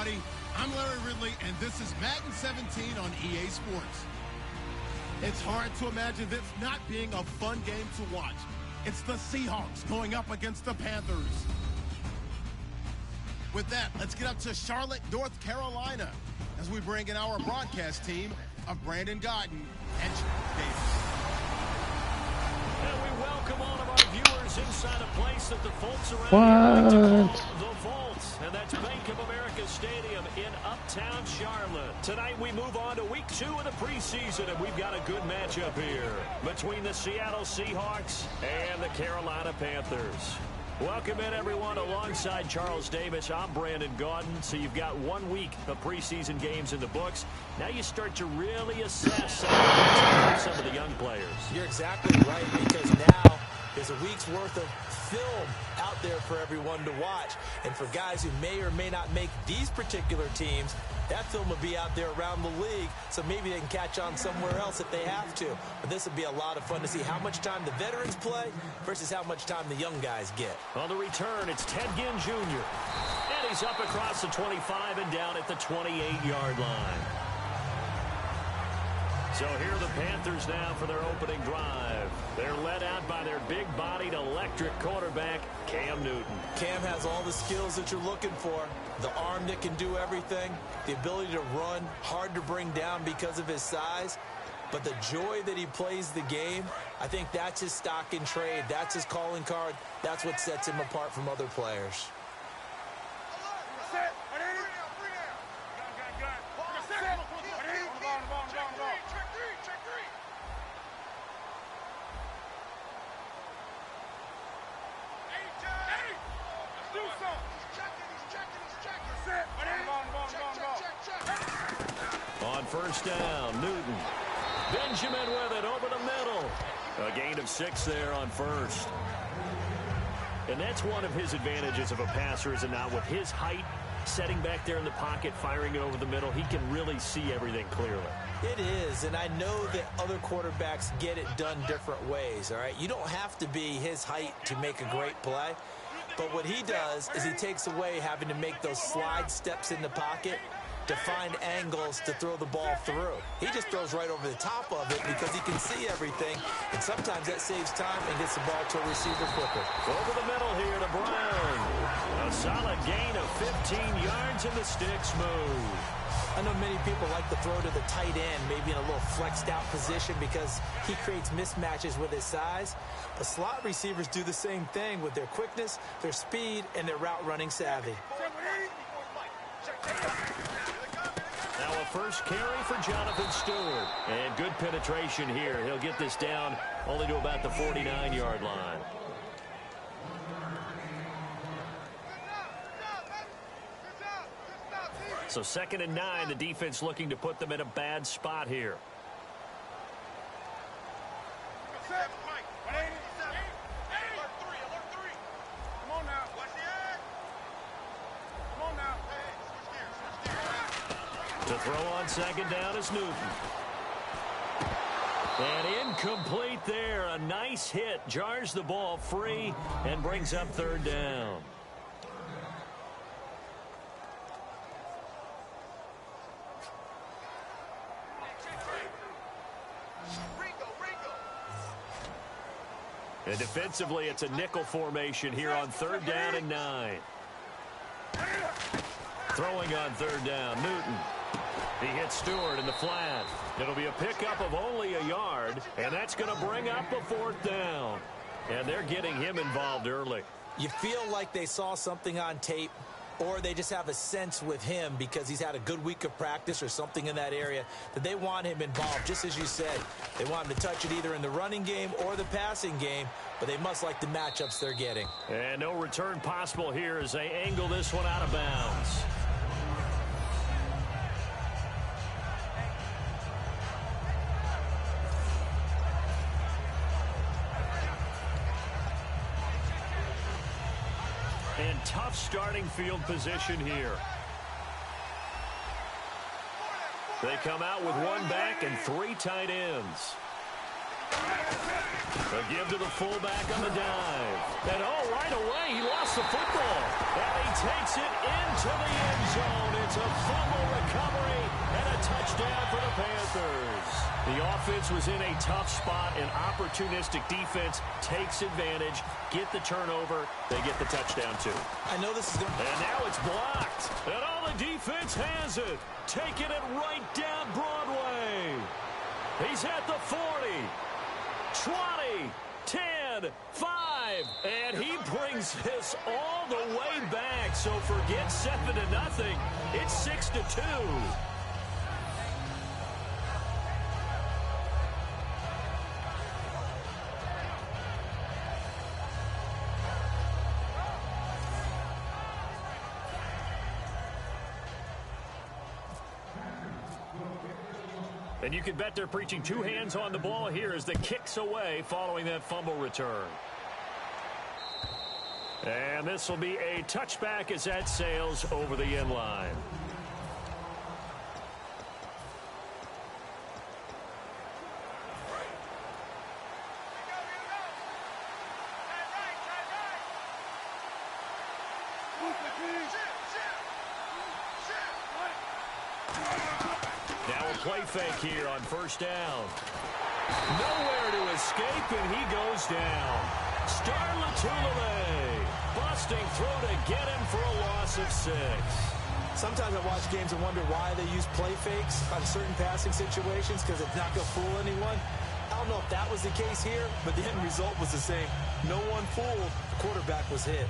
everybody. I'm Larry Ridley, and this is Madden 17 on EA Sports. It's hard to imagine this not being a fun game to watch. It's the Seahawks going up against the Panthers. With that, let's get up to Charlotte, North Carolina, as we bring in our broadcast team of Brandon Godden and Davis. And we welcome all of our viewers inside a place that the folks around here like to call the Vault. And that's Bank of America Stadium in Uptown Charlotte. Tonight we move on to week 2 of the preseason, and we've got a good matchup here between the Seattle Seahawks and the Carolina Panthers. Welcome in, everyone. Alongside Charles Davis, I'm Brandon Godden. So you've got 1 week of preseason games in the books. Now you start to really assess some of the young players. You're exactly right, because now there's a week's worth of film out there for everyone to watch. And for guys who may or may not make these particular teams, that film will be out there around the league, so maybe they can catch on somewhere else if they have to. But this will be a lot of fun to see how much time the veterans play versus how much time the young guys get. On the return, it's Ted Ginn Jr. And he's up across the 25 and down at the 28-yard line. So here are the Panthers now for their opening drive. They're led out by their big-bodied electric quarterback, Cam Newton. Cam has all the skills that you're looking for. The arm that can do everything, the ability to run, hard to bring down because of his size. But the joy that he plays the game, I think that's his stock in trade. That's his calling card. That's what sets him apart from other players. On first down, Newton. Benjamin with it over the middle. A gain of 6 there on first. And that's one of his advantages of a passer, is it not? With his height, setting back there in the pocket, firing it over the middle, he can really see everything clearly. It is, and I know that other quarterbacks get it done different ways, all right? You don't have to be his height to make a great play. But what he does is he takes away having to make those slide steps in the pocket to find angles to throw the ball through. He just throws right over the top of it because he can see everything, and sometimes that saves time and gets the ball to a receiver quicker. Over the middle here to Brown. A solid gain of 15 yards, and the stick's move. I know many people like to throw to the tight end, maybe in a little flexed out position because he creates mismatches with his size. But slot receivers do the same thing with their quickness, their speed, and their route running savvy. Now a first carry for Jonathan Stewart. And good penetration here. He'll get this down only to about the 49-yard line. So 2nd and 9, the defense looking to put them in a bad spot here. To throw on 2nd down is Newton. And incomplete there. A nice hit. Jars the ball free and brings up 3rd down. And defensively, it's a nickel formation here on 3rd down and 9. Throwing on 3rd down, Newton. He hits Stewart in the flat. It'll be a pickup of only a yard, and that's going to bring up a 4th down. And they're getting him involved early. You feel like they saw something on tape, or they just have a sense with him because he's had a good week of practice or something in that area that they want him involved. Just as you said, they want him to touch it either in the running game or the passing game, but they must like the matchups they're getting. And no return possible here as they angle this one out of bounds. And tough starting field position here. They come out with 1 back and 3 tight ends. A give to the fullback on the dive. And right away, he lost the football. And he takes it into the end zone. It's a fumble recovery and a touchdown for the Panthers. The offense was in a tough spot, and opportunistic defense takes advantage, get the turnover, they get the touchdown too. I know this is going to... And now it's blocked. And all the defense has it. Taking it right down Broadway. He's at the 40, 20, 10, 5, and he brings this all the way back. So forget 7-0. It's 6-2. And you can bet they're preaching two hands on the ball here as the kick's away following that fumble return. And this will be a touchback as that sails over the end line. Play fake here on first down. Nowhere to escape, and he goes down. Starlatulele busting through to get him for a loss of 6. Sometimes I watch games and wonder why they use play fakes on certain passing situations, because it's not going to fool anyone. I don't know if that was the case here, but the end result was the same. No one fooled. The quarterback was hit.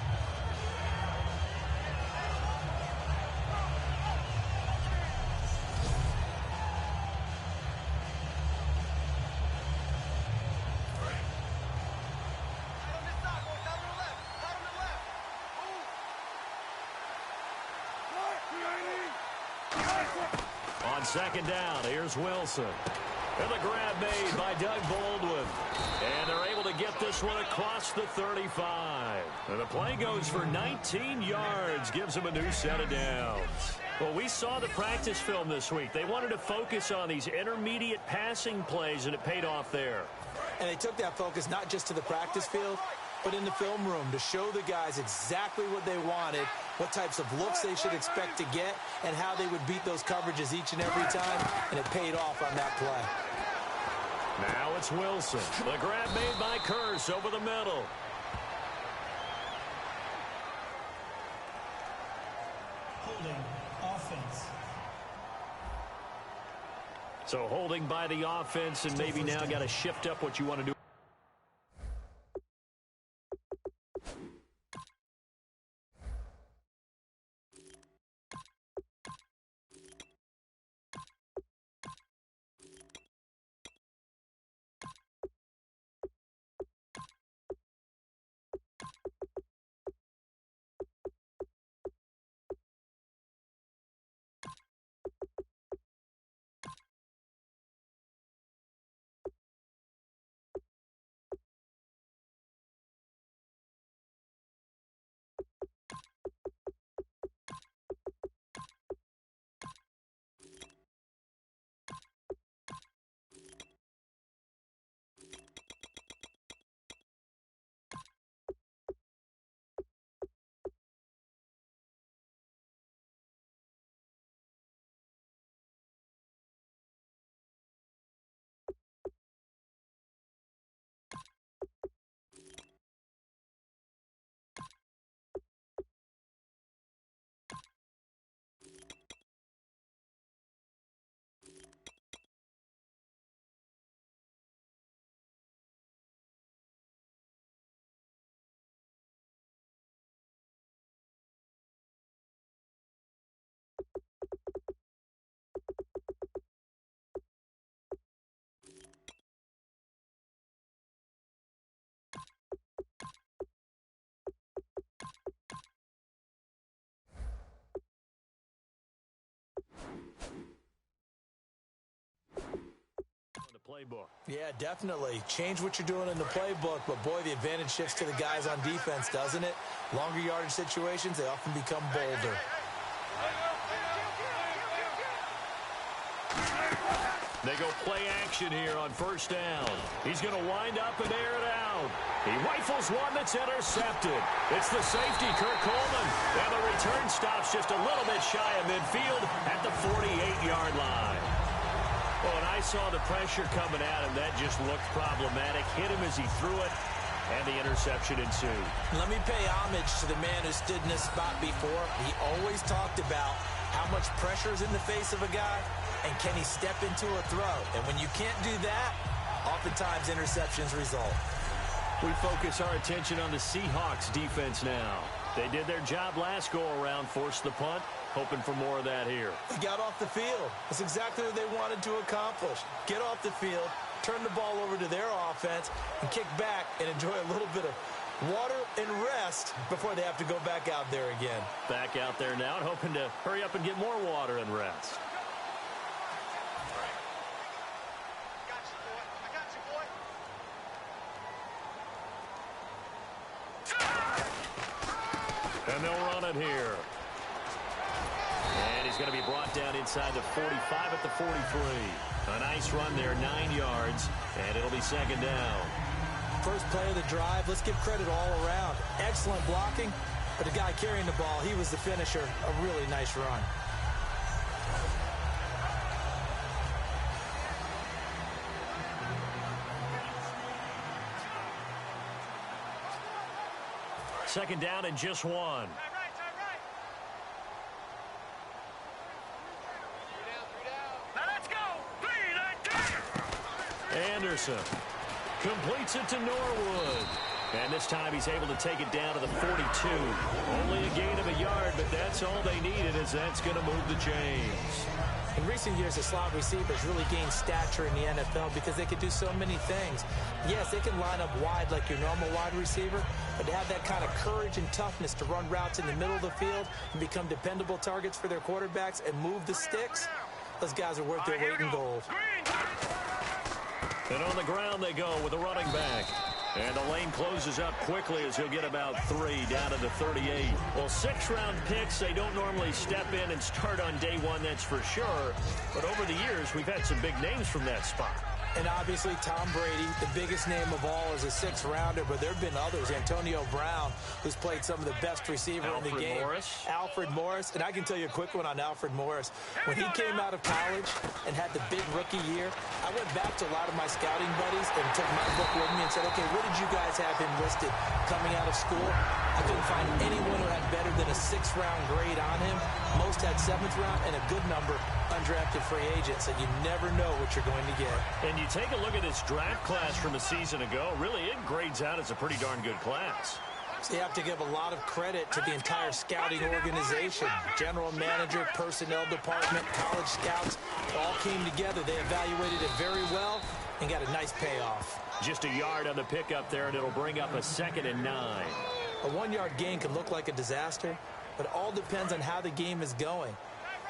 On second down, here's Wilson. And the grab made by Doug Baldwin. And they're able to get this one across the 35. And the play goes for 19 yards, gives them a new set of downs. Well, we saw the practice film this week. They wanted to focus on these intermediate passing plays, and it paid off there. And they took that focus not just to the practice field, but in the film room to show the guys exactly what they wanted, what types of looks they should expect to get, and how they would beat those coverages each and every time, and it paid off on that play. Now it's Wilson. The grab made by Kearse over the middle. Holding offense. So holding by the offense, and maybe now got to shift up what you want to do. Playbook. Yeah, definitely. Change what you're doing in the playbook, but boy, the advantage shifts to the guys on defense, doesn't it? Longer yardage situations, they often become bolder. They go play action here on first down. He's going to wind up and air it out. He rifles one that's intercepted. It's the safety, Kirk Coleman. And the return stops just a little bit shy of midfield at the 48-yard line. Well, when I saw the pressure coming at him, that just looked problematic. Hit him as he threw it, and the interception ensued. Let me pay homage to the man who stood in this spot before. He always talked about how much pressure is in the face of a guy, and can he step into a throw? And when you can't do that, oftentimes interceptions result. We focus our attention on the Seahawks defense now. They did their job last go-around, forced the punt, hoping for more of that here. They got off the field. That's exactly what they wanted to accomplish. Get off the field, turn the ball over to their offense, and kick back and enjoy a little bit of water and rest before they have to go back out there again. Back out there now and hoping to hurry up and get more water and rest. And they'll run it here. And he's going to be brought down inside the 45 at the 43. A nice run there, 9 yards, and it'll be second down. First play of the drive, let's give credit all around. Excellent blocking, but the guy carrying the ball, he was the finisher. A really nice run. Second down and just one. Anderson completes it to Norwood. And this time he's able to take it down to the 42. Only a gain of a yard, but that's all they needed, as that's going to move the chains. In recent years, the slot receivers really gained stature in the NFL because they could do so many things. Yes, they can line up wide like your normal wide receiver, but to have that kind of courage and toughness to run routes in the middle of the field and become dependable targets for their quarterbacks and move the sticks, those guys are worth their weight in gold. And on the ground they go with a running back. And the lane closes up quickly as he'll get about 3 down to the 38. Well, 6-round picks, they don't normally step in and start on day one, that's for sure. But over the years, we've had some big names from that spot. And obviously, Tom Brady, the biggest name of all, is a 6th-rounder, but there have been others. Antonio Brown, who's played some of the best receiver in the game. Alfred Morris. And I can tell you a quick one on Alfred Morris. When he came out of college and had the big rookie year, I went back to a lot of my scouting buddies and took my book with me and said, okay, what did you guys have him listed coming out of school? I couldn't find anyone who had better than a 6th-round grade on him. Most had 7th round and a good number undrafted free agents, and you never know what you're going to get. And you take a look at this draft class from a season ago, really it grades out as a pretty darn good class. So you have to give a lot of credit to the entire scouting organization. General manager, personnel department, college scouts, all came together. They evaluated it very well and got a nice payoff. Just a yard on the pickup there, and it'll bring up a 2nd and 9. A 1-yard gain can look like a disaster, but it all depends on how the game is going.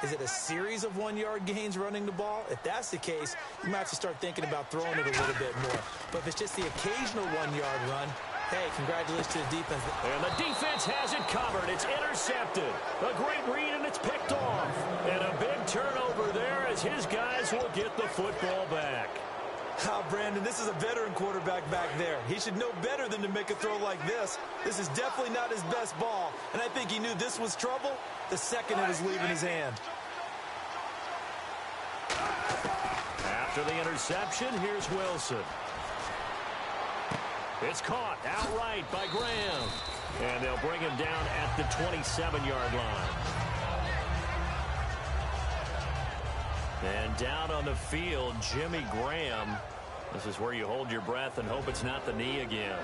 Is it a series of 1-yard gains running the ball? If that's the case, you might have to start thinking about throwing it a little bit more. But if it's just the occasional 1-yard run, hey, congratulations to the defense. And the defense has it covered. It's intercepted. A great read, and it's picked off. And a big turnover there as his guys will get the football back. Oh, Brandon, this is a veteran quarterback back there. He should know better than to make a throw like this. This is definitely not his best ball, and I think he knew this was trouble the second it was leaving his hand. After the interception, here's Wilson. It's caught outright by Graham, and they'll bring him down at the 27-yard line. And down on the field, Jimmy Graham. This is where you hold your breath and hope it's not the knee again.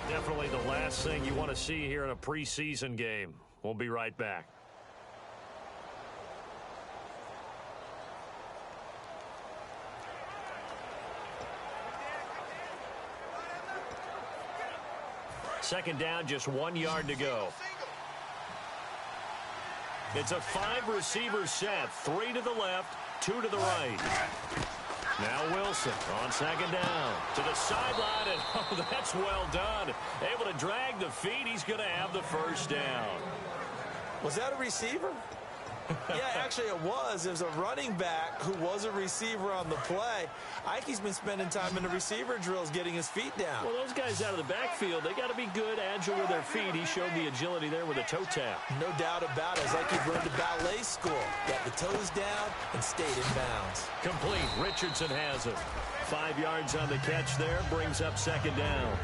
Definitely the last thing you want to see here in a preseason game. We'll be right back. Second down, just 1 yard to go. It's a 5-receiver set. 3 to the left, 2 to the right. Now Wilson on second down to the sideline, and oh, that's well done. Able to drag the feet. He's going to have the first down. Was that a receiver? Yeah, actually it was. There's a running back who was a receiver on the play. Ike's been spending time in the receiver drills getting his feet down. Well, those guys out of the backfield, they got to be good, agile with their feet. He showed the agility there with a toe tap. No doubt about it. It's like he learned to ballet school. Got the toes down and stayed in bounds. Complete. Richardson has it. 5 yards on the catch there. Brings up second down.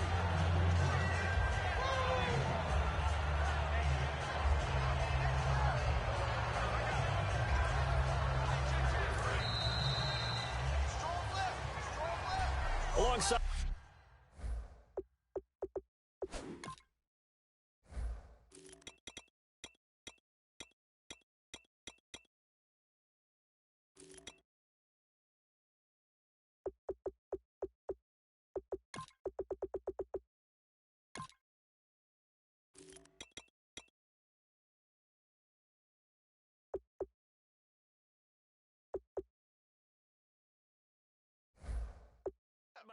Alongside.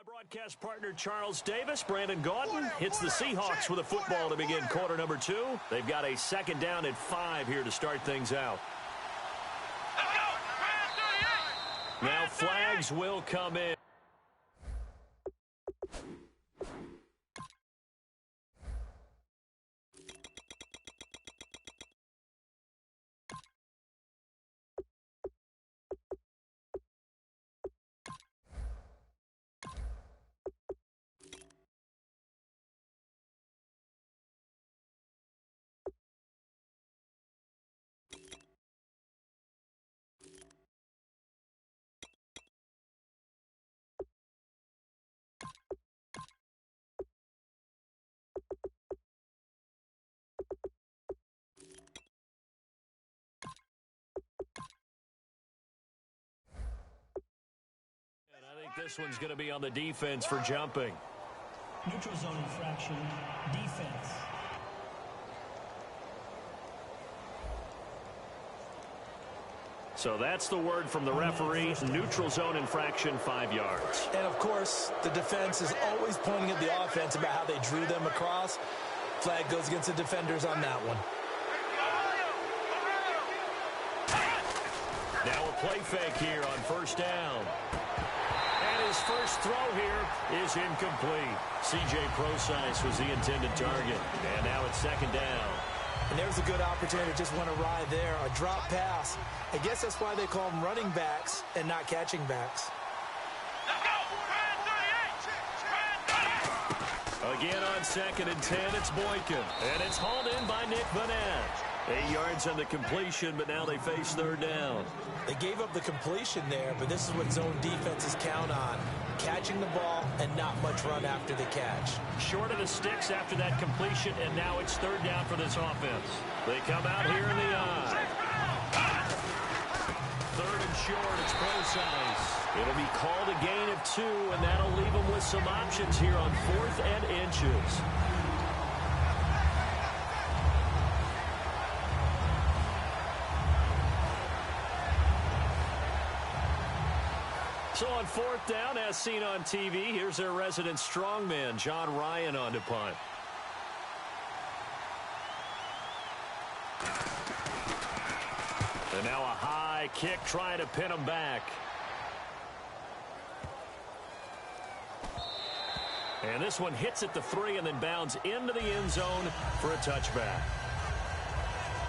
Broadcast partner Charles Davis. Brandon Gaudin hits the Seahawks with a football to begin quarter number 2. They've got a second down at 5 here to start things out. Now flags will come in. This one's going to be on the defense for jumping. Neutral zone infraction, defense. So that's the word from the referee. Neutral zone infraction, 5 yards. And, of course, the defense is always pointing at the offense about how they drew them across. Flag goes against the defenders on that one. Now a play fake here on first down. And his first throw here is incomplete. C.J. Prosise was the intended target. And now it's second down. And there's a good opportunity to just want to ride there. A drop pass. I guess that's why they call them running backs and not catching backs. Again on second and 10, it's Boykin. And it's hauled in by Nick Vanette. 8 yards on the completion, but now they face third down. They gave up the completion there, but this is what zone defenses count on. Catching the ball and not much run after the catch. Short of the sticks after that completion, and now it's third down for this offense. They come out here in the eye. Third and short, it's Prosise. It'll be called a gain of 2, and that'll leave them with some options here on 4th and inches. So on 4th down, as seen on TV, here's their resident strongman, John Ryan, on to punt. And now a high kick trying to pin him back. And this one hits at the 3 and then bounds into the end zone for a touchback.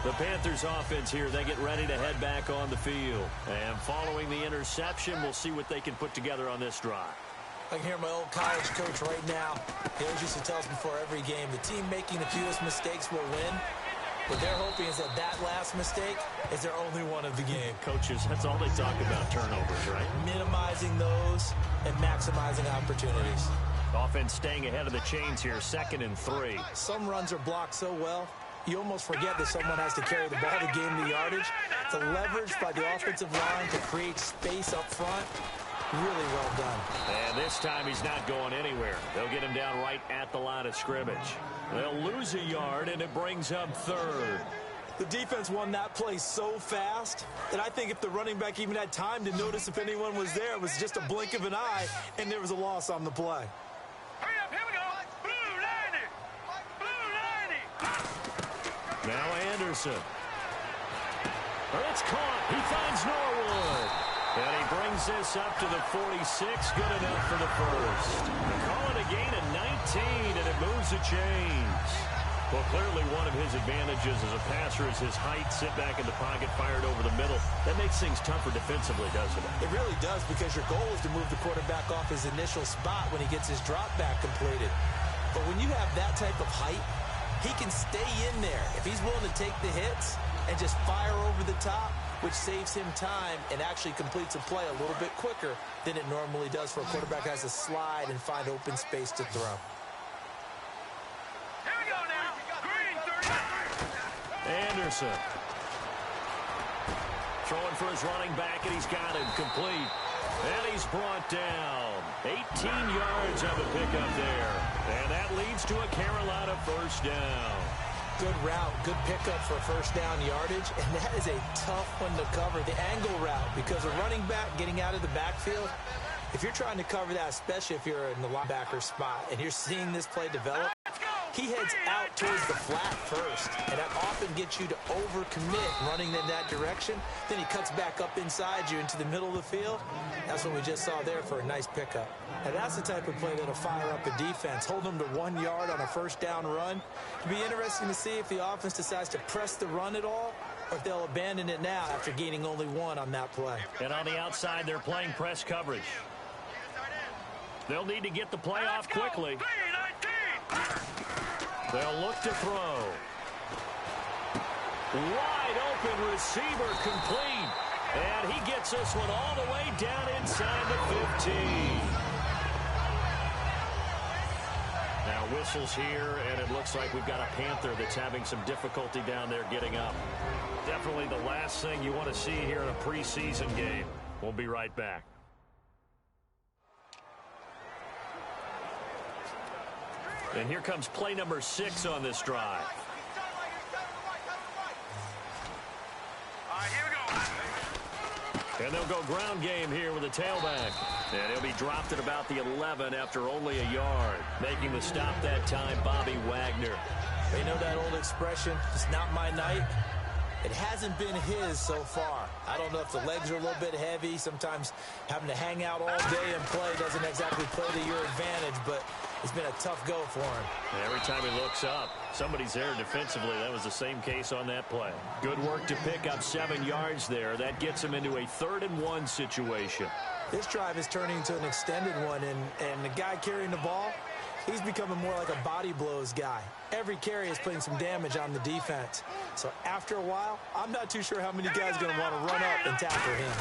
The Panthers offense here, they get ready to head back on the field. And following the interception, we'll see what they can put together on this drive. I can hear my old college coach right now. He always used to tell us before every game, the team making the fewest mistakes will win. What they're hoping is that that last mistake is their only one of the game. Coaches, that's all they talk about, turnovers, right? Minimizing those and maximizing opportunities. Offense staying ahead of the chains here, 2nd and 3. Some runs are blocked so well, you almost forget that someone has to carry the ball to gain the yardage. The leverage by the offensive line to create space up front, really well done. And this time he's not going anywhere. They'll get him down right at the line of scrimmage. They'll lose a yard, and it brings up 3rd. The defense won that play so fast that I think if the running back even had time to notice if anyone was there, it was just a blink of an eye, and there was a loss on the play. Hurry up, here we go. Blue 90. Now Anderson. It's caught. He finds Norwood. And he brings this up to the 46. Good enough for the first. They call it a gain of 19, and it moves the chains. Well, clearly one of his advantages as a passer is his height. Sit back in the pocket, fired over the middle. That makes things tougher defensively, doesn't it? It really does, because your goal is to move the quarterback off his initial spot when he gets his drop back completed. But when you have that type of height, he can stay in there. If he's willing to take the hits and just fire over the top, which saves him time and actually completes a play a little bit quicker than it normally does for a quarterback who has to slide and find open space to throw. Here we go now. Green, 30. Anderson. Throwing for his running back, and he's got it complete. And he's brought down. 18 yards of a pickup there. And that leads to a Carolina first down. Good route, good pickup for first down yardage, and that is a tough one to cover, the angle route, because a running back getting out of the backfield, if you're trying to cover that, especially if you're in the linebacker spot and you're seeing this play develop, he heads out towards the flat first, and that often gets you to overcommit running in that direction. Then he cuts back up inside you into the middle of the field. That's what we just saw there for a nice pickup. And that's the type of play that'll fire up a defense. Hold them to 1 yard on a first down run. It'll be interesting to see if the offense decides to press the run at all, or if they'll abandon it now after gaining only 1 on that play. And on the outside, they're playing press coverage. They'll need to get the play off quickly. They'll look to throw. Wide open receiver complete. And he gets this one all the way down inside the 15. Now whistles here, and it looks like we've got a Panther that's having some difficulty down there getting up. Definitely the last thing you want to see here in a preseason game. We'll be right back. And here comes play number 6 on this drive. And they'll go ground game here with a tailback. And he'll be dropped at about the 11 after only a yard. Making the stop that time, Bobby Wagner. You know that old expression, it's not my night? It hasn't been his so far. I don't know if the legs are a little bit heavy. Sometimes having to hang out all day and play doesn't exactly play to your advantage, but it's been a tough go for him. And every time he looks up, somebody's there defensively. That was the same case on that play. Good work to pick up 7 yards there. That gets him into a 3rd and 1 situation. This drive is turning into an extended one, and the guy carrying the ball, he's becoming more like a body blows guy. Every carry is putting some damage on the defense. So after a while, I'm not too sure how many guys are going to want to run up and tackle him.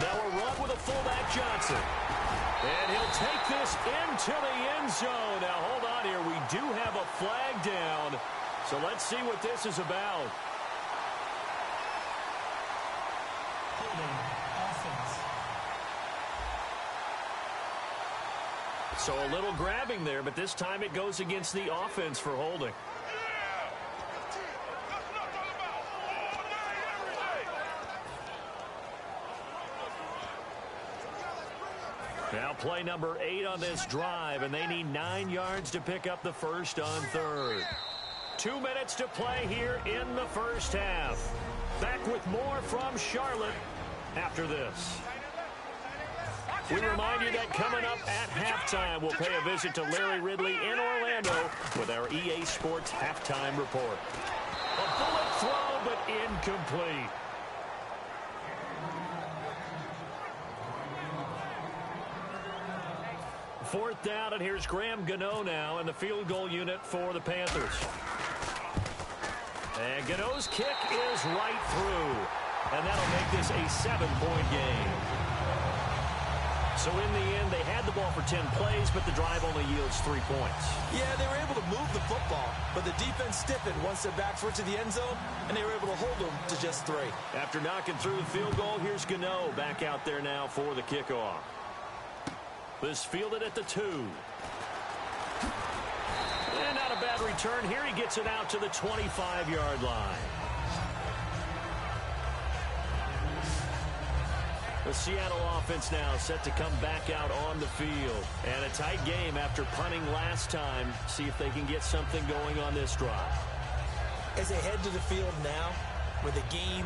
Now a run with a fullback Johnson. And he'll take this into the end zone. Now hold on here. We do have a flag down. So let's see what this is about. Holding offense. So a little grabbing there, but this time it goes against the offense for holding. Now play number 8 on this drive, and they need 9 yards to pick up the first on 3rd. 2 minutes to play here in the first half. Back with more from Charlotte after this. We remind you that coming up at halftime, we'll pay a visit to Larry Ridley in Orlando with our EA Sports Halftime Report. A bullet throw, but incomplete. Fourth down, and here's Graham Gano now in the field goal unit for the Panthers. And Gano's kick is right through. And that'll make this a 7-point game. So in the end, they had the ball for 10 plays, but the drive only yields 3 points. Yeah, they were able to move the football, but the defense stiffened once their backs were to the end zone, and they were able to hold them to just 3. After knocking through the field goal, here's Gano back out there now for the kickoff. This fielded at the 2. And not a bad return here. He gets it out to the 25-yard line. The Seattle offense now set to come back out on the field. And a tight game after punting last time. See if they can get something going on this drive. As they head to the field now, with the game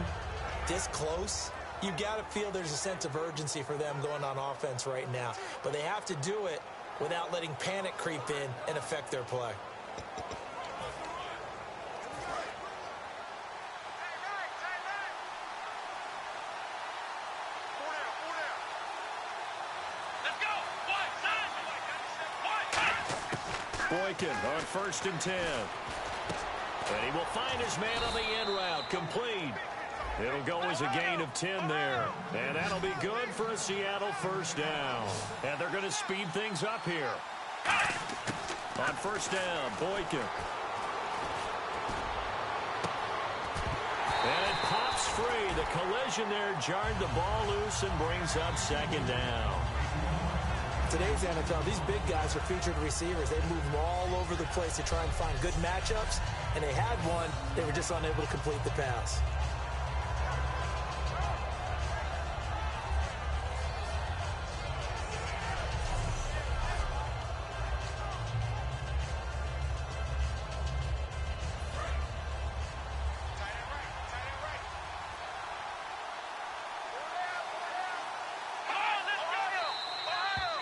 this close, you got to feel there's a sense of urgency for them going on offense right now. But they have to do it without letting panic creep in and affect their play. Boykin on 1st and 10. And he will find his man on the end route. Complete. It'll go as a gain of 10 there. And that'll be good for a Seattle first down. And they're going to speed things up here. On 1st down, Boykin. And it pops free. The collision there jarred the ball loose and brings up 2nd down. Today's NFL, these big guys are featured receivers. They move them all over the place to try and find good matchups, and they had one. They were just unable to complete the pass.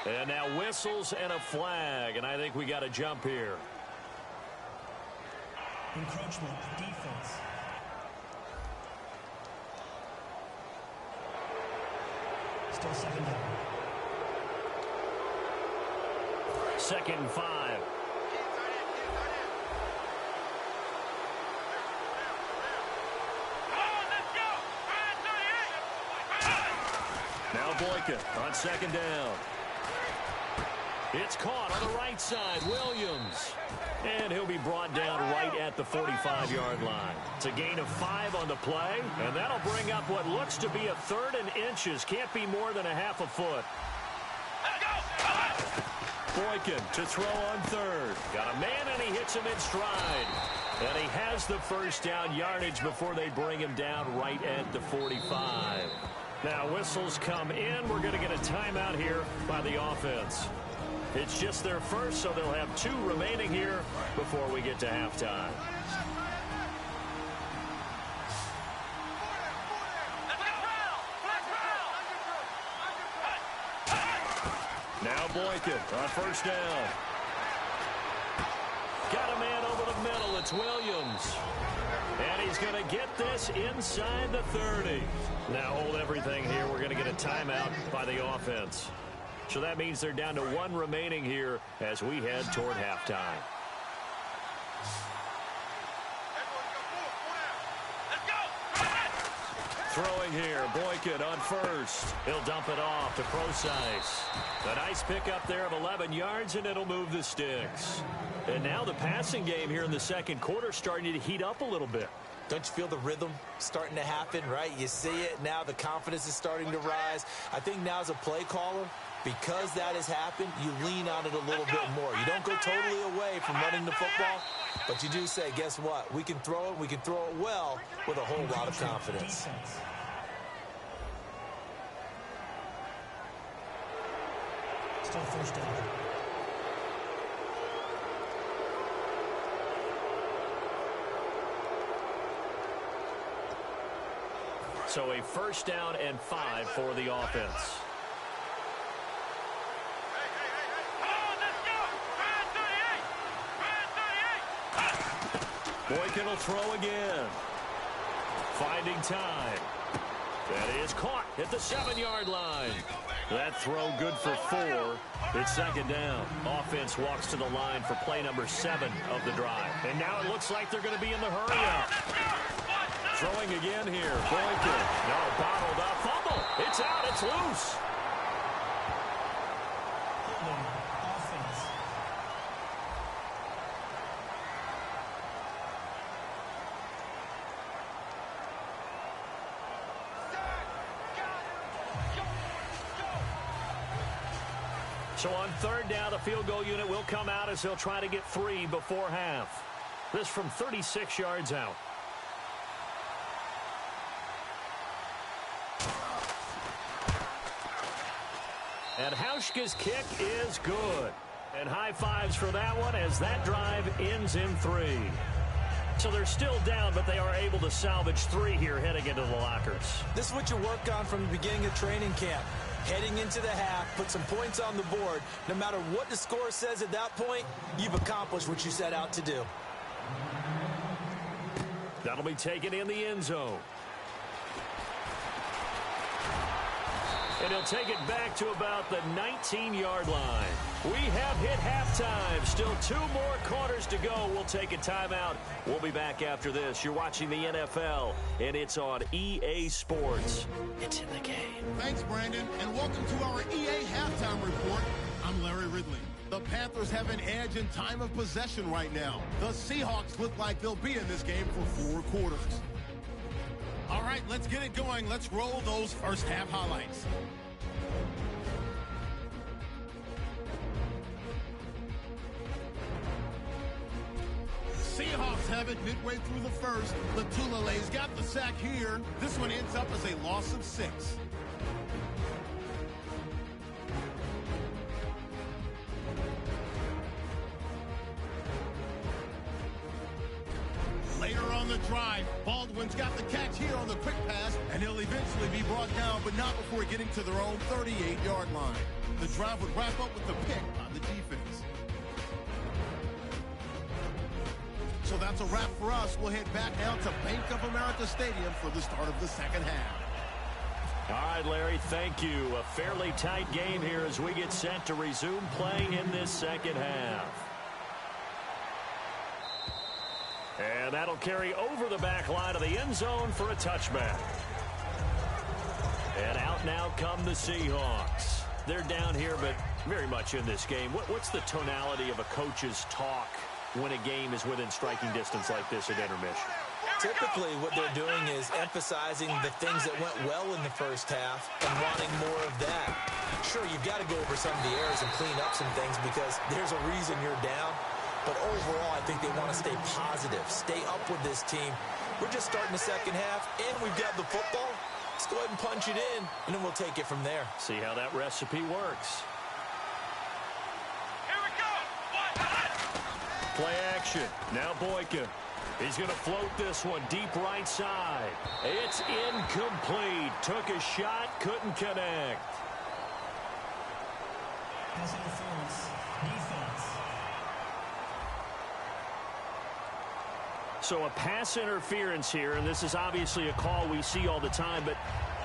And now whistles and a flag, and I think we got to jump here. Encroachment, defense. Still 2nd down. 2nd and 5. Now Boykin on 2nd down. It's caught on the right side, Williams. And he'll be brought down right at the 45-yard line. It's a gain of 5 on the play, and that'll bring up what looks to be a 3rd and inches. Can't be more than a half a foot. Boykin to throw on 3rd. Got a man, and he hits him in stride. And he has the first down yardage before they bring him down right at the 45. Now whistles come in. We're going to get a timeout here by the offense. It's just their first, so they'll have 2 remaining here before we get to halftime. Now Boykin on 1st down. Got a man over the middle. It's Williams. And he's going to get this inside the 30. Now hold everything here. We're going to get a timeout by the offense. So that means they're down to 1 remaining here as we head toward halftime. Throwing here, Boykin on 1st. He'll dump it off to Preseason. A nice pickup there of 11 yards, and it'll move the sticks. And now the passing game here in the 2nd quarter starting to heat up a little bit. Don't you feel the rhythm starting to happen, right? You see it now. The confidence is starting to rise. I think now as a play caller, because that has happened, you lean on it a little bit more. You don't go totally away from running the football, but you do say, guess what? We can throw it. We can throw it well with a whole lot of confidence. Defense. Still 1st down. So a 1st down and 5 for the offense. Boykin will throw again. Finding time. That is caught at the 7-yard line. That throw good for 4. It's 2nd down. Offense walks to the line for play number 7 of the drive. And now it looks like they're going to be in the hurry-up. Throwing again here. Boykin. No, bottled up. Fumble. It's out. It's loose. Offense. So on 3rd down, the field goal unit will come out as they'll try to get 3 before half. This from 36 yards out. And Hauschka's kick is good. And high fives for that one as that drive ends in 3. So they're still down, but they are able to salvage 3 here heading into the lockers. This is what you work on from the beginning of training camp. Heading into the half, put some points on the board. No matter what the score says at that point, you've accomplished what you set out to do. That'll be taken in the end zone. And he'll take it back to about the 19-yard line. We have hit halftime. Still 2 more quarters to go. We'll take a timeout. We'll be back after this. You're watching the NFL, and it's on EA Sports. It's in the game. Thanks, Brandon, and welcome to our EA Halftime Report. I'm Larry Ridley. The Panthers have an edge in time of possession right now. The Seahawks look like they'll be in this game for 4 quarters. All right, let's get it going. Let's roll those first half highlights. Seahawks have it midway through the first. Latulale's got the sack here. This one ends up as a loss of 6. Later on the drive, Baldwin's got the catch here on the quick pass, and he'll eventually be brought down, but not before getting to their own 38-yard line. The drive would wrap up with the pick by the defense. So that's a wrap for us. We'll head back down to Bank of America Stadium for the start of the second half. All right, Larry, thank you. A fairly tight game here as we get set to resume playing in this second half. And that'll carry over the back line of the end zone for a touchback. And out now come the Seahawks. They're down here, but very much in this game. What's the tonality of a coach's talk when a game is within striking distance like this at intermission? Typically, what they're doing is emphasizing the things that went well in the first half and wanting more of that. Sure, you've got to go over some of the errors and clean up some things because there's a reason you're down. But overall, I think they want to stay positive, stay up with this team. We're just starting the second half, and we've got the football. Let's go ahead and punch it in, and then we'll take it from there. See how that recipe works. Here we go. Play action. Now Boykin. He's going to float this one deep right side. It's incomplete. Took a shot, couldn't connect. Pass interference. Defense. So a pass interference here, and this is obviously a call we see all the time, but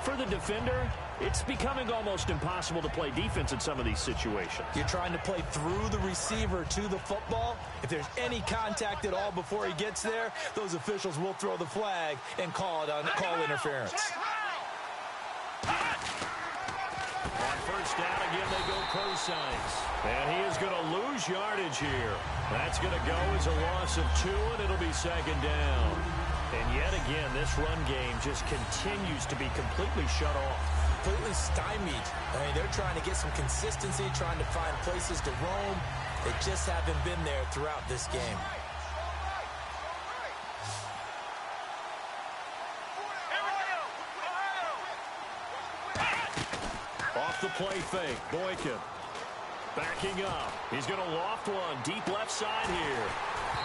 for the defender, it's becoming almost impossible to play defense in some of these situations. You're trying to play through the receiver to the football. If there's any contact at all before he gets there, those officials will throw the flag and call interference. On first down, again, they go Preseason. And he is going to lose yardage here. That's going to go as a loss of 2, and it'll be second down. And yet again, this run game just continues to be completely shut off. Completely stymied. I mean, they're trying to get some consistency, trying to find places to roam. They just haven't been there throughout this game. Off the play fake, Boykin. Backing up. He's going to loft one deep left side here.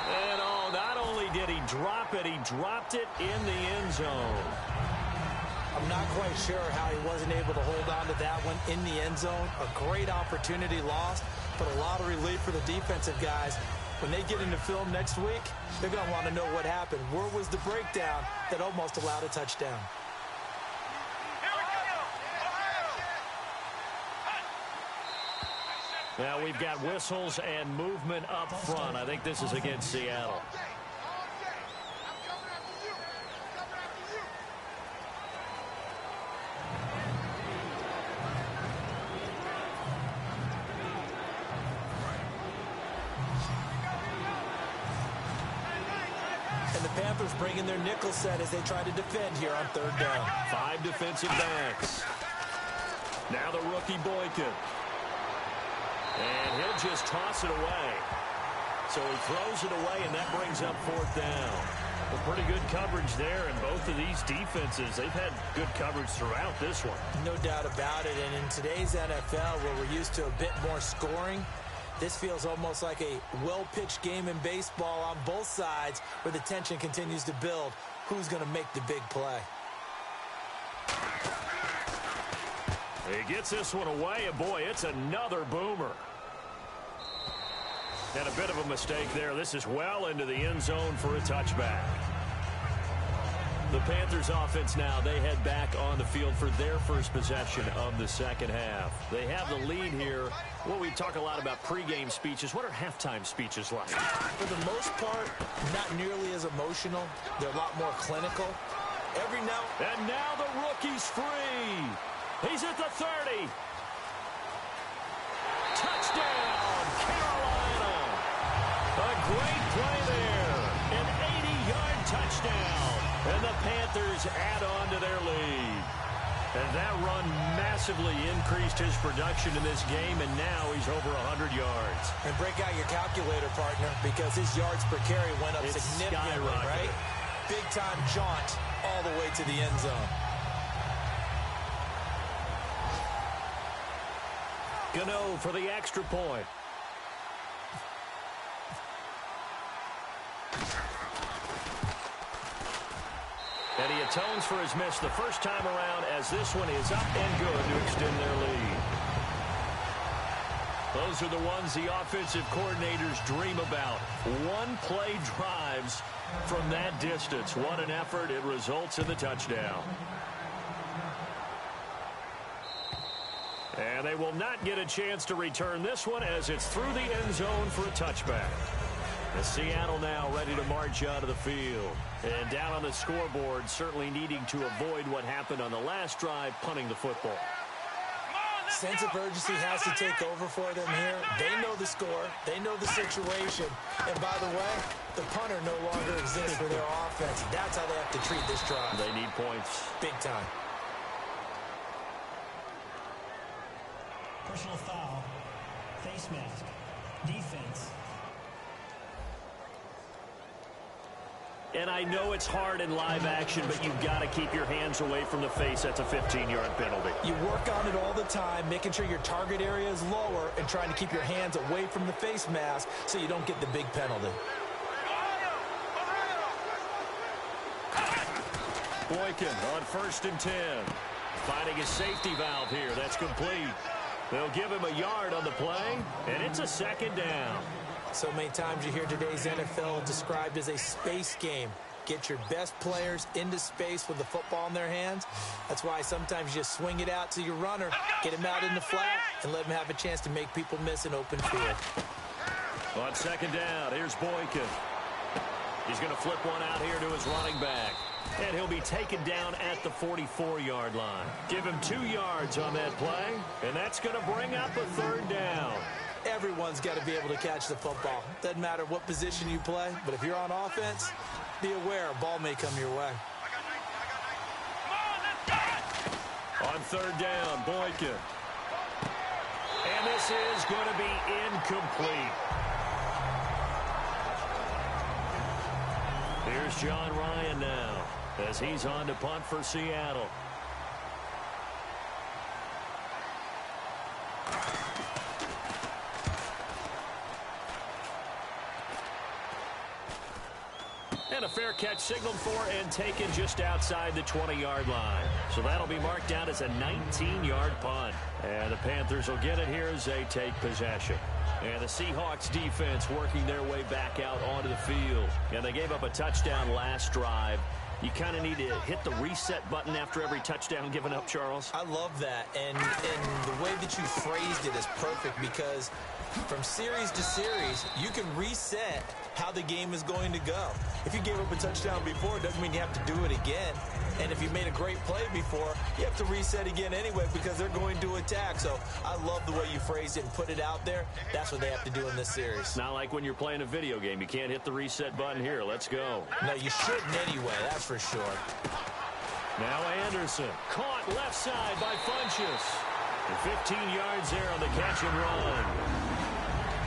And oh, not only did he drop it, he dropped it in the end zone. I'm not quite sure how he wasn't able to hold on to that one in the end zone. A great opportunity lost, but a lot of relief for the defensive guys. When they get into film next week, they're going to want to know what happened. Where was the breakdown that almost allowed a touchdown? Now we've got whistles and movement up front. I think this is against Seattle. And the Panthers bring in their nickel set as they try to defend here on third down. 5 defensive backs. Now the rookie Boykin. And he'll just toss it away. So he throws it away, and that brings up fourth down. Well, pretty good coverage there, and both of these defenses, they've had good coverage throughout this one. No doubt about it, and in today's NFL, where we're used to a bit more scoring, This feels almost like a well-pitched game in baseball on both sides where the tension continues to build. Who's going to make the big play? He gets this one away, and boy, it's another boomer. And a bit of a mistake there. This is well into the end zone for a touchback. The Panthers offense now, they head back on the field for their first possession of the second half. They have the lead here. Well, we talk a lot about pregame speeches. What are halftime speeches like? For the most part, not nearly as emotional. They're a lot more clinical. And now the rookie's free. He's at the 30. Touchdown, Carolina. A great play there. An 80-yard touchdown. And the Panthers add on to their lead. And that run massively increased his production in this game, and now he's over 100 yards. And break out your calculator, partner, because his yards per carry went up significantly, right? Big-time jaunt all the way to the end zone. Gano for the extra point. And he atones for his miss the first time around as this one is up and good to extend their lead. Those are the ones the offensive coordinators dream about. One-play drives from that distance. What an effort. It results in the touchdown. And they will not get a chance to return this one as it's through the end zone for a touchback. The Seattle now ready to march out of the field. And down on the scoreboard, certainly needing to avoid what happened on the last drive, punting the football. Sense of urgency has to take over for them here. They know the score. They know the situation. And by the way, the punter no longer exists for their offense. That's how they have to treat this drive. They need points. Big time. Personal foul. Face mask. Defense. And I know it's hard in live action, but you've got to keep your hands away from the face. That's a 15-yard penalty. You work on it all the time, making sure your target area is lower and trying to keep your hands away from the face mask so you don't get the big penalty. Boykin on 1st and 10. Finding a safety valve here. That's complete. They'll give him a yard on the play, and it's a second down. So many times you hear today's NFL described as a space game. Get your best players into space with the football in their hands. That's why sometimes you just swing it out to your runner, get him out in the flat, and let him have a chance to make people miss an open field. On second down, here's Boykin. He's going to flip one out here to his running back. And he'll be taken down at the 44-yard line. Give him 2 yards on that play, and that's going to bring up a third down. Everyone's got to be able to catch the football. Doesn't matter what position you play, but if you're on offense, be aware a ball may come your way. On third down, Boykin. And this is going to be incomplete. Here's John Ryan now as he's on to punt for Seattle. And a fair catch signaled for and taken just outside the 20-yard line. So that'll be marked down as a 19-yard punt. And the Panthers will get it here as they take possession. And the Seahawks defense working their way back out onto the field. And they gave up a touchdown last drive. You kind of need to hit the reset button after every touchdown given up, Charles. I love that. And the way that you phrased it is perfect because from series to series, you can reset how the game is going to go. If you gave up a touchdown before, it doesn't mean you have to do it again. And if you made a great play before, you have to reset again anyway because they're going to attack. So I love the way you phrased it and put it out there. That's what they have to do in this series. Not like when you're playing a video game. You can't hit the reset button here. Let's go. No, you shouldn't anyway. That's for sure. Now Anderson. Caught left side by Funchess. And 15 yards there on the catch and run.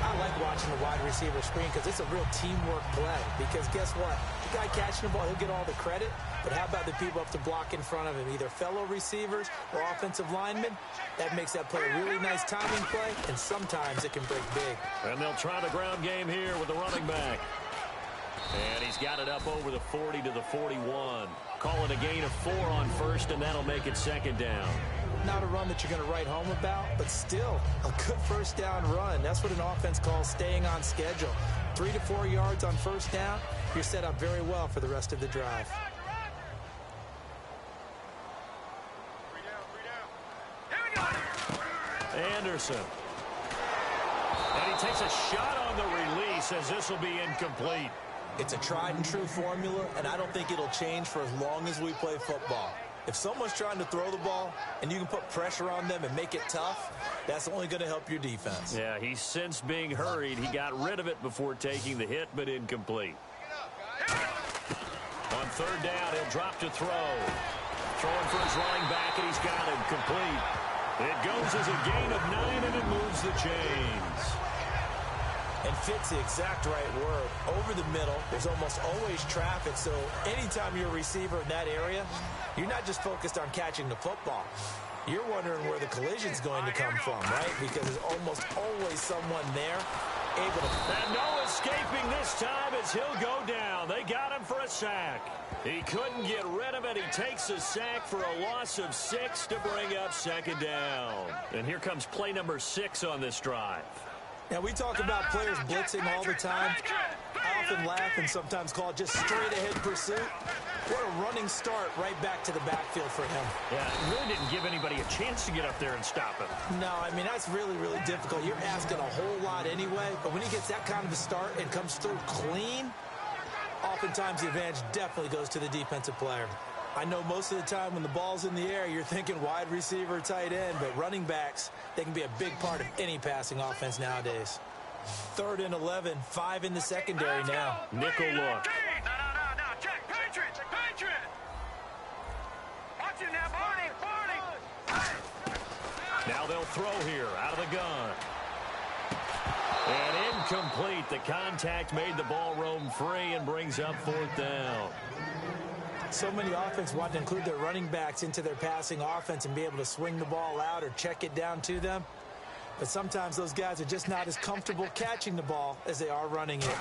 I like watching the wide receiver screen because it's a real teamwork play. Because guess what? The guy catching the ball, he'll get all the credit. But how about the people up to block in front of him, either fellow receivers or offensive linemen? That makes that play a really nice timing play, and sometimes it can break big. And they'll try the ground game here with the running back. And he's got it up over the 40 to the 41. Call it a gain of 4 on first, and that'll make it second down. Not a run that you're going to write home about, but still a good first down run. That's what an offense calls staying on schedule. 3 to 4 yards on first down, you're set up very well for the rest of the drive. Anderson. And he takes a shot on the release as this will be incomplete. It's a tried and true formula, and I don't think it'll change for as long as we play football. If someone's trying to throw the ball and you can put pressure on them and make it tough, that's only going to help your defense. Yeah, he's since being hurried. He got rid of it before taking the hit, but incomplete. On third down, he'll drop to throw. Throwing for his running back, and he's got him complete. It goes as a gain of 9, and it moves the chains. And fits the exact right word. Over the middle, there's almost always traffic, so anytime you're a receiver in that area, you're not just focused on catching the football. You're wondering where the collision's going to come from, right? Because there's almost always someone there able to... And no escaping this time as he'll go down. They got him for a sack. He couldn't get rid of it. He takes a sack for a loss of 6 to bring up second down. And here comes play number 6 on this drive. Now, we talk about players blitzing all the time. I often laugh and sometimes call it just straight-ahead pursuit. What a running start right back to the backfield for him. Yeah, it really didn't give anybody a chance to get up there and stop him. No, I mean, that's really, really difficult. You're asking a whole lot anyway, but when he gets that kind of a start and comes through clean, oftentimes the advantage definitely goes to the defensive player. I know most of the time when the ball's in the air, you're thinking wide receiver, tight end, but running backs, they can be a big part of any passing offense nowadays. 3rd and 11, 5 in the secondary now. Nickel look. No, check. Patriots. Watch it now, Barney. Now they'll throw here out of the gun. And incomplete. The contact made the ball roam free and brings up 4th down. So many offenses want to include their running backs into their passing offense and be able to swing the ball out or check it down to them. But sometimes those guys are just not as comfortable catching the ball as they are running it.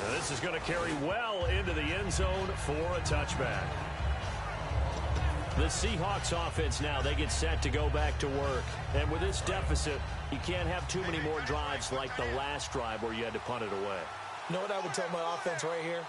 Now this is going to carry well into the end zone for a touchback. The Seahawks offense now, they get set to go back to work. And with this deficit, you can't have too many more drives like the last drive where you had to punt it away. You know what I would tell my offense right here?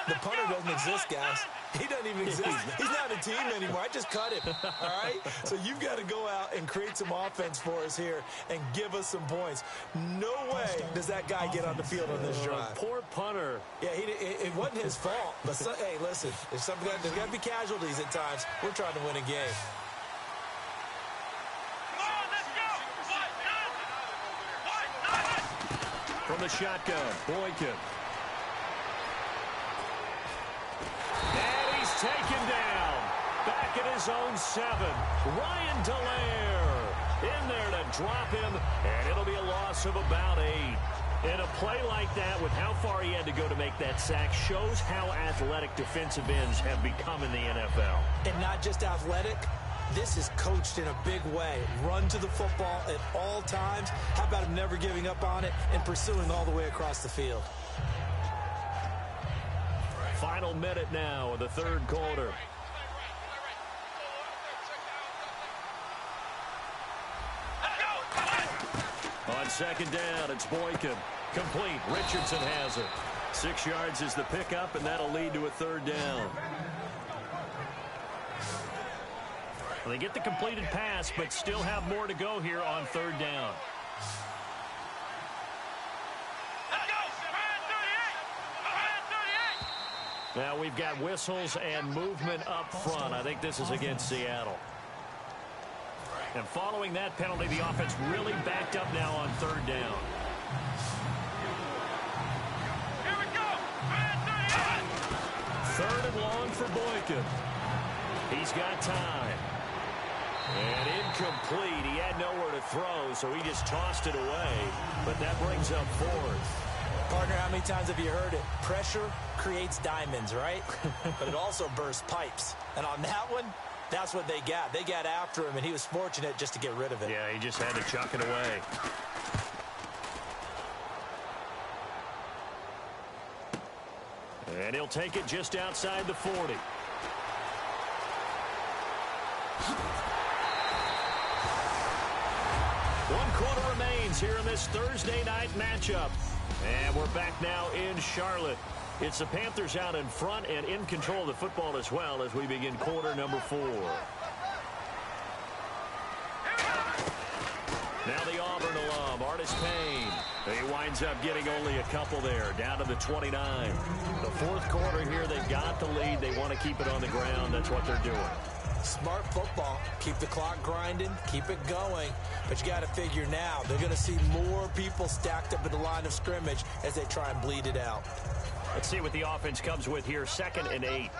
The punter doesn't exist, guys. He doesn't even exist. He's not a team anymore. I just cut him, all right? So you've got to go out and create some offense for us here and give us some points. No way does that guy get on the field on this drive. Poor punter. Yeah, it wasn't his fault. But, hey, listen, there's got to be casualties at times. We're trying to win a game. From the shotgun, Boykin. And he's taken down. Back at his own 7. Ryan Dallaire in there to drop him, and it'll be a loss of about 8. And a play like that, with how far he had to go to make that sack, shows how athletic defensive ends have become in the NFL. And not just athletic. This is coached in a big way. Run to the football at all times. How about him never giving up on it and pursuing all the way across the field? Final minute now of the 3rd quarter. On 2nd down, it's Boykin. Complete. Richardson has it. 6 yards is the pickup, and that'll lead to a 3rd down. Well, they get the completed pass, but still have more to go here on 3rd down. Now we've got whistles and movement up front. I think this is against Seattle. And following that penalty, the offense really backed up now on 3rd down. Here we go. 3rd and long for Boykin. He's got time. And incomplete. He had nowhere to throw, so he just tossed it away. But that brings up fourth. Partner, how many times have you heard it? Pressure creates diamonds, right? But it also bursts pipes. And on that one, that's what they got. They got after him, and he was fortunate just to get rid of it. Yeah, he just had to chuck it away. And he'll take it just outside the 40. One quarter remains here in this Thursday night matchup. And we're back now in Charlotte. It's the Panthers out in front and in control of the football as well as we begin quarter number 4. Now the Auburn alum, Artis Payne. He winds up getting only a couple there, down to the 29. The fourth quarter here, they've got the lead. They want to keep it on the ground. That's what they're doing. Smart football. Keep the clock grinding. Keep it going. But you got to figure now, they're going to see more people stacked up at the line of scrimmage as they try and bleed it out. Let's see what the offense comes with here. 2nd and 8.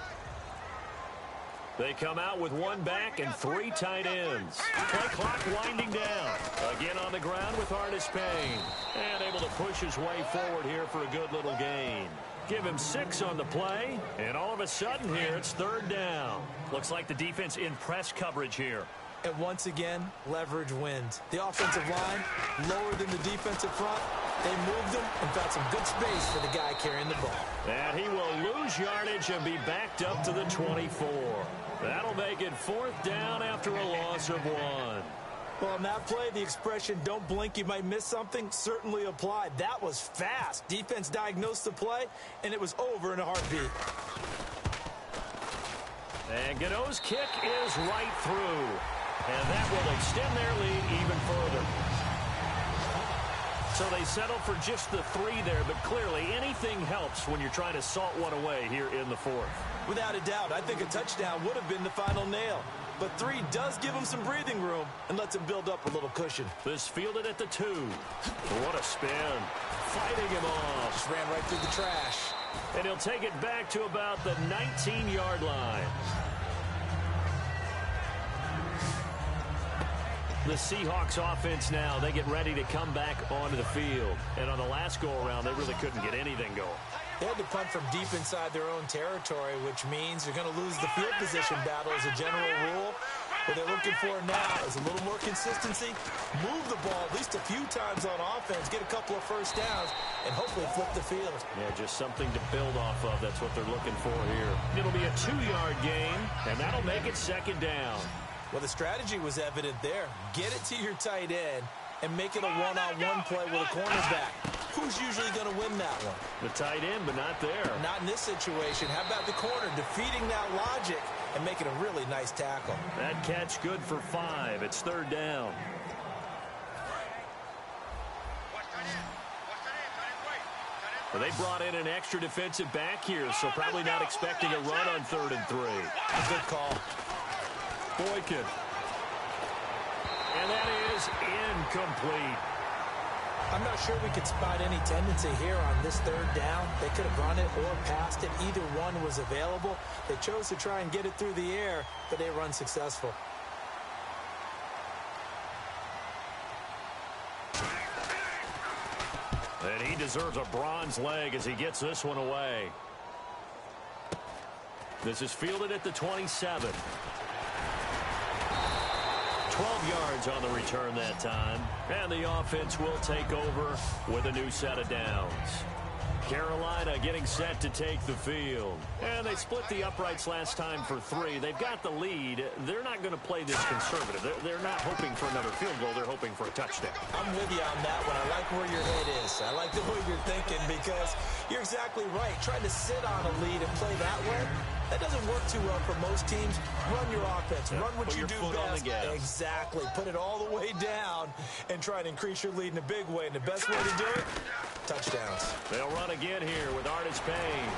They come out with one back and 3 tight ends. Play clock winding down. Again on the ground with Artis Payne. And able to push his way forward here for a good little gain. Give him 6 on the play. And all of a sudden here, it's 3rd down. Looks like the defense in press coverage here. And once again, leverage wins. The offensive line, lower than the defensive front. They moved him and found some good space for the guy carrying the ball. And he will lose yardage and be backed up to the 24. That'll make it 4th down after a loss of 1. Well, on that play, the expression, don't blink, you might miss something, certainly applied. That was fast. Defense diagnosed the play, and it was over in a heartbeat. And Gano's kick is right through. And that will extend their lead even further. So they settle for just the 3 there, but clearly anything helps when you're trying to salt one away here in the 4th. Without a doubt, I think a touchdown would have been the final nail. But 3 does give him some breathing room and lets him build up a little cushion. This fielded at the 2. What a spin. Fighting him off. Just ran right through the trash. And he'll take it back to about the 19-yard line. The Seahawks offense now, they get ready to come back onto the field. And on the last go-around, they really couldn't get anything going. They had to punt from deep inside their own territory, which means you're going to lose the field position battle as a general rule. What they're looking for now is a little more consistency, move the ball at least a few times on offense, get a couple of first downs, and hopefully flip the field. Yeah, just something to build off of. That's what they're looking for here. It'll be a 2-yard gain, and that'll make it 2nd down. Well, the strategy was evident there. Get it to your tight end and make it a one-on-one play with a cornerback. Who's usually going to win that one? The tight end, but not there. Not in this situation. How about the corner defeating that logic and making a really nice tackle? That catch good for 5. It's 3rd down. Well, they brought in an extra defensive back here, so probably not expecting a run on 3rd and 3. A good call. Boykin. And that is incomplete. I'm not sure we could spot any tendency here on this 3rd down. They could have run it or passed it. Either one was available. They chose to try and get it through the air, but they were unsuccessful. And he deserves a bronze leg as he gets this one away. This is fielded at the 27. 12 yards on the return that time. And the offense will take over with a new set of downs. Carolina getting set to take the field. And they split the uprights last time for 3. They've got the lead. They're not going to play this conservative. They're not hoping for another field goal. They're hoping for a touchdown. I'm with you on that one. I like where your head is. I like the way you're thinking because you're exactly right. Trying to sit on a lead and play that way, that doesn't work too well for most teams. Run your offense. Run what you do best. Exactly. Put it all the way down and try to increase your lead in a big way. And the best way to do it, touchdowns. They'll run again here with Artis Payne.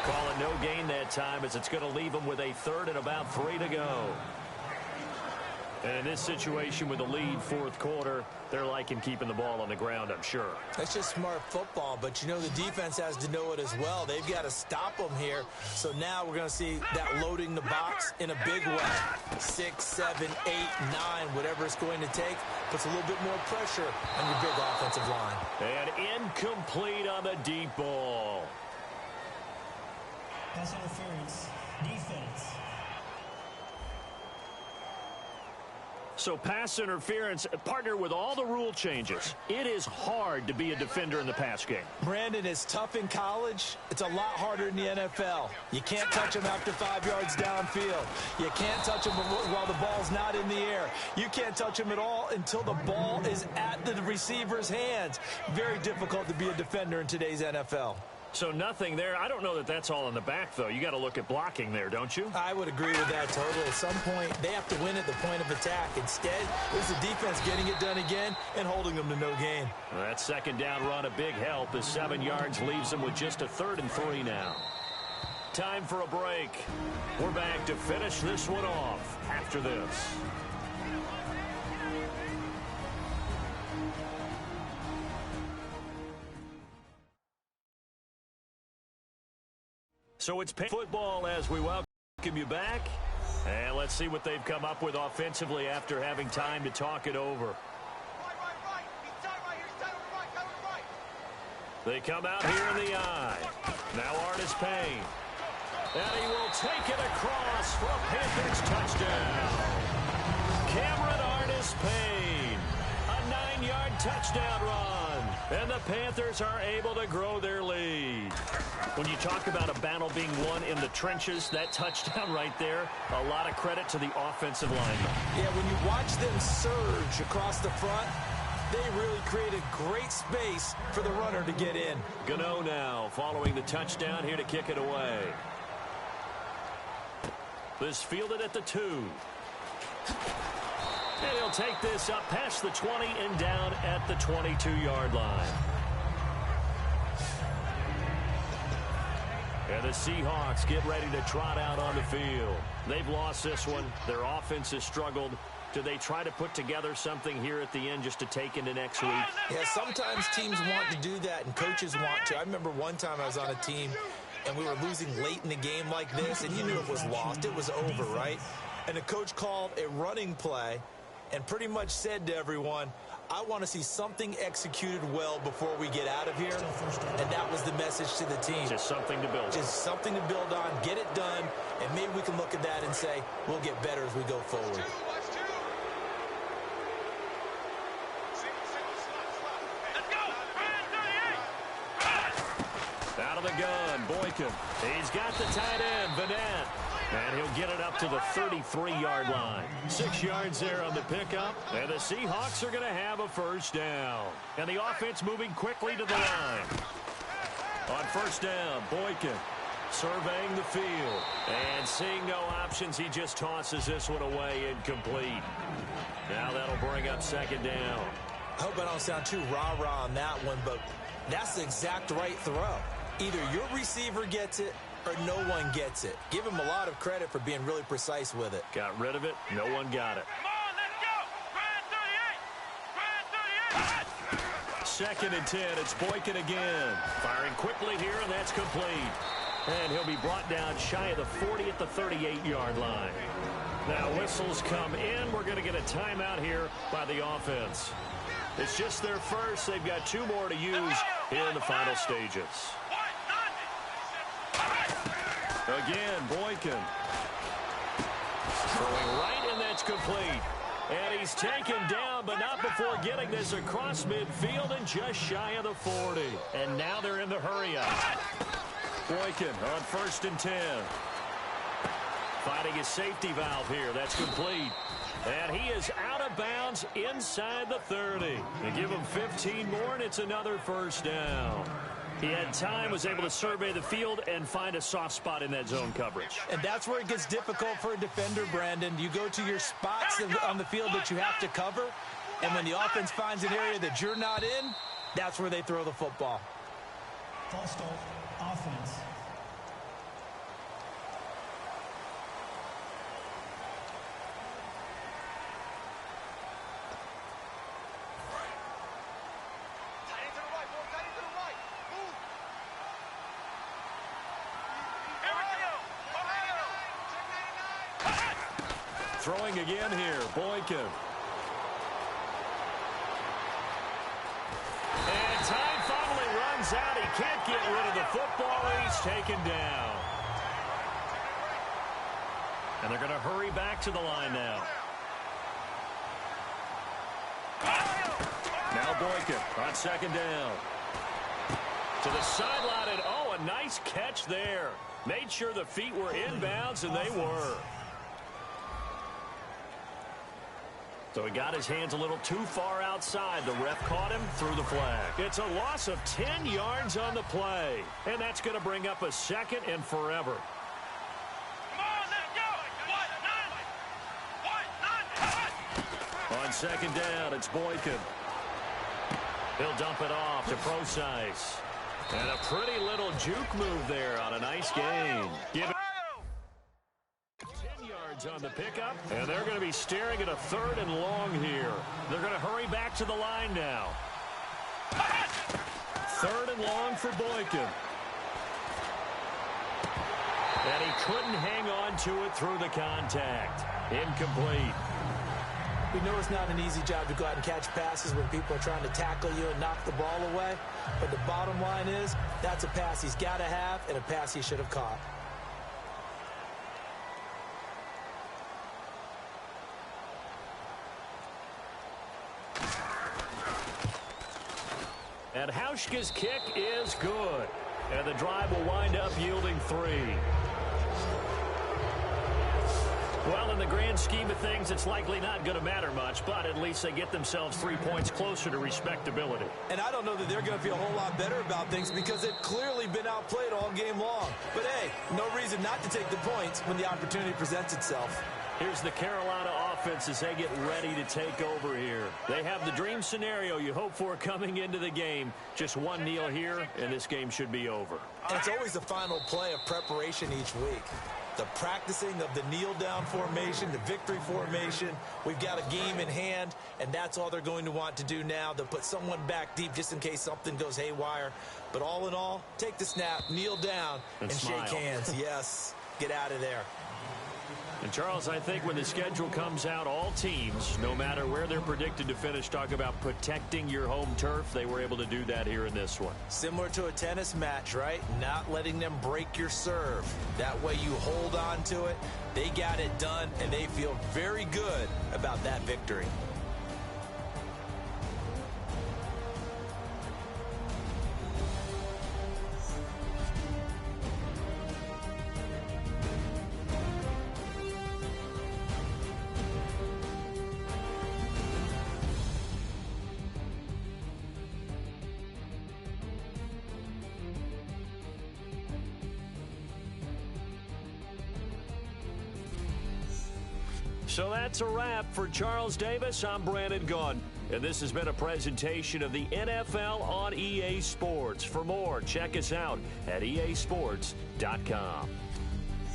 Calling no gain that time as it's going to leave them with a 3rd and about 3 to go. And in this situation with the lead fourth quarter, they're liking keeping the ball on the ground, I'm sure. That's just smart football, but you know the defense has to know it as well. They've got to stop them here. So now we're going to see that loading the box in a big way. 6, 7, 8, 9, whatever it's going to take, puts a little bit more pressure on your big offensive line. And incomplete on the deep ball. Pass interference. Defense. So pass interference, partner with all the rule changes. It is hard to be a defender in the pass game. Brandon, is tough in college. It's a lot harder in the NFL. You can't touch him after 5 yards downfield. You can't touch him while the ball's not in the air. You can't touch him at all until the ball is at the receiver's hands. Very difficult to be a defender in today's NFL. So nothing there. I don't know that that's all in the back, though. You got to look at blocking there, don't you? I would agree with that totally. At some point, they have to win at the point of attack. Instead, it was the defense getting it done again and holding them to no gain. Well, that second down run, a big help as 7 yards leaves them with just a 3rd and 3 now. Time for a break. We're back to finish this one off after this. So it's football as we welcome you back. And let's see what they've come up with offensively after having time to talk it over. They come out here in the eye. Now Artis Payne. And he will take it across for a Panthers touchdown. Cameron Artis Payne. A 9-yard touchdown run. And the Panthers are able to grow their lead. When you talk about a battle being won in the trenches, that touchdown right there, a lot of credit to the offensive lineman. Yeah, when you watch them surge across the front, they really created great space for the runner to get in. Gano now following the touchdown here to kick it away. This fielded at the 2. And he'll take this up past the 20 and down at the 22-yard line. And the Seahawks get ready to trot out on the field. They've lost this one. Their offense has struggled. Do they try to put together something here at the end just to take into next week? Yeah, sometimes teams want to do that and coaches want to. I remember one time I was on a team and we were losing late in the game like this, and you knew it was lost. It was over, right? And the coach called a running play and pretty much said to everyone, I want to see something executed well before we get out of here. And that was the message to the team. Just something to build on. Just something to build on, get it done, and maybe we can look at that and say, we'll get better as we go forward. Out of the gun, Boykin. He's got the tight end, Vanette. And he'll get it up to the 33-yard line. 6 yards there on the pickup. And the Seahawks are going to have a first down. And the offense moving quickly to the line. On first down, Boykin surveying the field. And seeing no options, he just tosses this one away incomplete. Now that'll bring up second down. I hope I don't sound too rah-rah on that one, but that's the exact right throw. Either your receiver gets it or no one gets it. Give him a lot of credit for being really precise with it. Got rid of it. No one got it. Come on, let's go. Grind 38. Grind 38. 2nd and 10. It's Boykin again. Firing quickly here, and that's complete. And he'll be brought down shy of the 40 at the 38-yard line. Now whistles come in. We're going to get a timeout here by the offense. It's just their first. They've got 2 more to use here in the final stages. Again, Boykin. Throwing right, and that's complete. And he's taken down, but not before getting this across midfield and just shy of the 40. And now they're in the hurry-up. Boykin on 1st and 10. Finding his safety valve here. That's complete. And he is out of bounds inside the 30. They give him 15 more, and it's another first down. He had time, was able to survey the field and find a soft spot in that zone coverage. And that's where it gets difficult for a defender, Brandon. You go to your spots on the field that you have to cover, and when the offense finds an area that you're not in, that's where they throw the football. False start, offense. throwing again here. Boykin. And time finally runs out. He can't get rid of the football. He's taken down. And they're going to hurry back to the line now. Now Boykin on second down. To the sideline, and oh, a nice catch there. Made sure the feet were inbounds, and they were. So he got his hands a little too far outside. The ref caught him, threw the flag. It's a loss of 10 yards on the play. And that's going to bring up a second and forever. On second down, it's Boykin. He'll dump it off to Preseason. And a pretty little juke move there on a nice gain. Give it 10 yards on the pickup, and they're going to be staring at a third and long here. They're going to hurry back to the line now. Third and long for Boykin. And he couldn't hang on to it through the contact. Incomplete. We know it's not an easy job to go out and catch passes when people are trying to tackle you and knock the ball away. But the bottom line is, that's a pass he's got to have and a pass he should have caught. And Hauschka's kick is good. And the drive will wind up yielding 3. Well, in the grand scheme of things, it's likely not going to matter much, but at least they get themselves 3 points closer to respectability. And I don't know that they're going to feel a whole lot better about things because they've clearly been outplayed all game long. But, hey, no reason not to take the points when the opportunity presents itself. Here's the Carolina offense as they get ready to take over here. They have the dream scenario you hope for coming into the game. Just one kneel here, and this game should be over. And it's always the final play of preparation each week. The practicing of the kneel-down formation, the victory formation. We've got a game in hand, and that's all they're going to want to do now. They'll put someone back deep just in case something goes haywire. But all in all, take the snap, kneel down, and shake hands. Yes, get out of there. And, Charles, I think when the schedule comes out, all teams, no matter where they're predicted to finish, talk about protecting your home turf. They were able to do that here in this one. Similar to a tennis match, right? Not letting them break your serve. That way you hold on to it. They got it done, and they feel very good about that victory. So that's a wrap for Charles Davis. I'm Brandon Gaudin, and this has been a presentation of the NFL on EA Sports. For more, check us out at easports.com.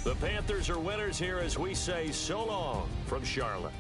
The Panthers are winners here as we say so long from Charlotte.